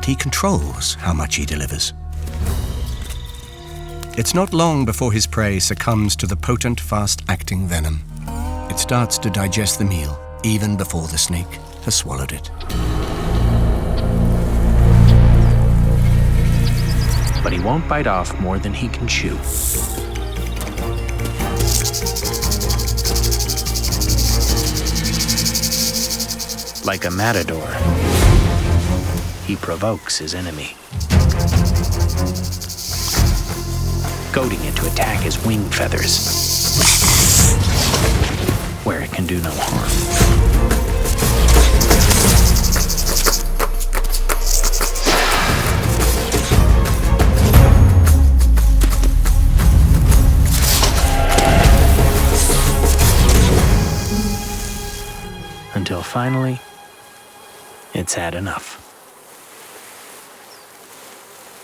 but he controls how much he delivers. It's not long before his prey succumbs to the potent, fast-acting venom. It starts to digest the meal, even before the snake has swallowed it. But he won't bite off more than he can chew. Like a matador, he provokes his enemy, goading it to attack his wing feathers, where it can do no harm. Until finally, it's had enough.